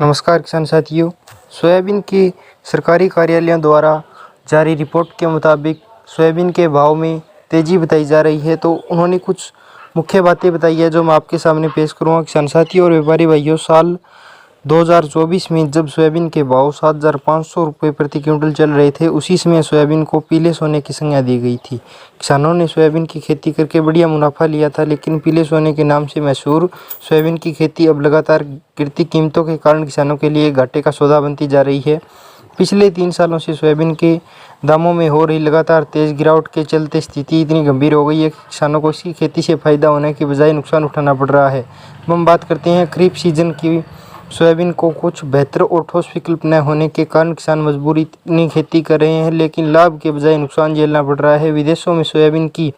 नमस्कार किसान साथियों। सोयाबीन के सरकारी कार्यालयों द्वारा जारी रिपोर्ट के मुताबिक सोयाबीन के भाव में तेज़ी बताई जा रही है। तो उन्होंने कुछ मुख्य बातें बताई है जो मैं आपके सामने पेश करूँगा किसान साथियों और व्यापारी भाइयों। साल 2024 में जब सोयाबीन के भाव 7,500 रुपये प्रति क्विंटल चल रहे थे, उसी समय सोयाबीन को पीले सोने की संज्ञा दी गई थी। किसानों ने सोयाबीन की खेती करके बढ़िया मुनाफा लिया था, लेकिन पीले सोने के नाम से मशहूर सोयाबीन की खेती अब लगातार गिरती कीमतों के कारण किसानों के लिए घाटे का सौदा बनती जा रही है। पिछले 3 सालों से सोयाबीन के दामों में हो रही लगातार तेज़ गिरावट के चलते स्थिति इतनी गंभीर हो गई है कि किसानों को इसकी खेती से फायदा होने की बजाय नुकसान उठाना पड़ रहा है। अब हम बात करते हैं खरीफ सीजन की। सोयाबीन को कुछ बेहतर और ठोस विकल्प न होने के कारण किसान मजबूरी इतनी खेती कर रहे हैं, लेकिन लाभ के बजाय नुकसान झेलना पड़ रहा है। विदेशों में सोयाबीन की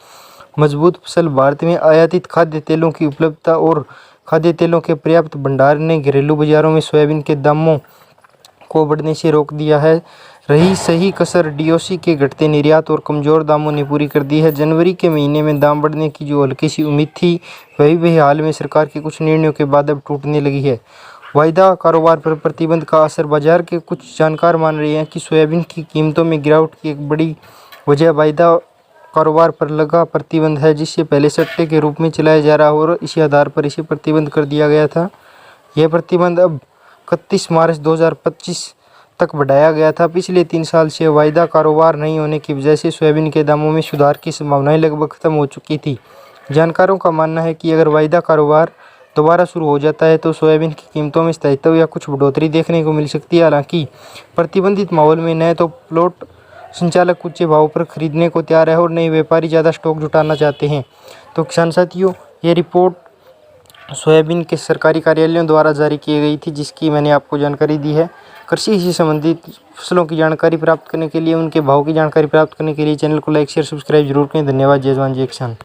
मजबूत फसल, भारत में आयातित खाद्य तेलों की उपलब्धता और खाद्य तेलों के पर्याप्त भंडार ने घरेलू बाजारों में सोयाबीन के दामों को बढ़ने से रोक दिया है। रही सही कसर डीओसी के घटते निर्यात और कमज़ोर दामों ने पूरी कर दी है। जनवरी के महीने में दाम बढ़ने की जो हल्की सी उम्मीद थी, वही हाल में सरकार के कुछ निर्णयों के बाद अब टूटने लगी है। वायदा कारोबार पर प्रतिबंध का असर। बाजार के कुछ जानकार मान रहे हैं कि सोयाबीन की कीमतों में गिरावट की एक बड़ी वजह वायदा कारोबार पर लगा प्रतिबंध है, जिससे पहले सट्टे के रूप में चलाया जा रहा और इसी आधार पर इसे प्रतिबंध कर दिया गया था। यह प्रतिबंध अब 31 मार्च 2025 तक बढ़ाया गया था। पिछले 3 साल से वायदा कारोबार नहीं होने की वजह से सोयाबीन के दामों में सुधार की संभावनाएं लगभग खत्म हो चुकी थी। जानकारों का मानना है कि अगर वायदा कारोबार दोबारा शुरू हो जाता है तो सोयाबीन की कीमतों में स्थायित्व या कुछ बढ़ोतरी देखने को मिल सकती है। हालांकि प्रतिबंधित माहौल में न तो प्लॉट संचालक ऊंचे भाव पर खरीदने को तैयार है और नए व्यापारी ज़्यादा स्टॉक जुटाना चाहते हैं। तो किसान साथियों, ये रिपोर्ट सोयाबीन के सरकारी कार्यालयों द्वारा जारी की गई थी, जिसकी मैंने आपको जानकारी दी है। कृषि से संबंधित फसलों की जानकारी प्राप्त करने के लिए, उनके भाव की जानकारी प्राप्त करने के लिए चैनल को लाइक शेयर सब्सक्राइब जरूर करें। धन्यवाद। जय जवान जय किसान।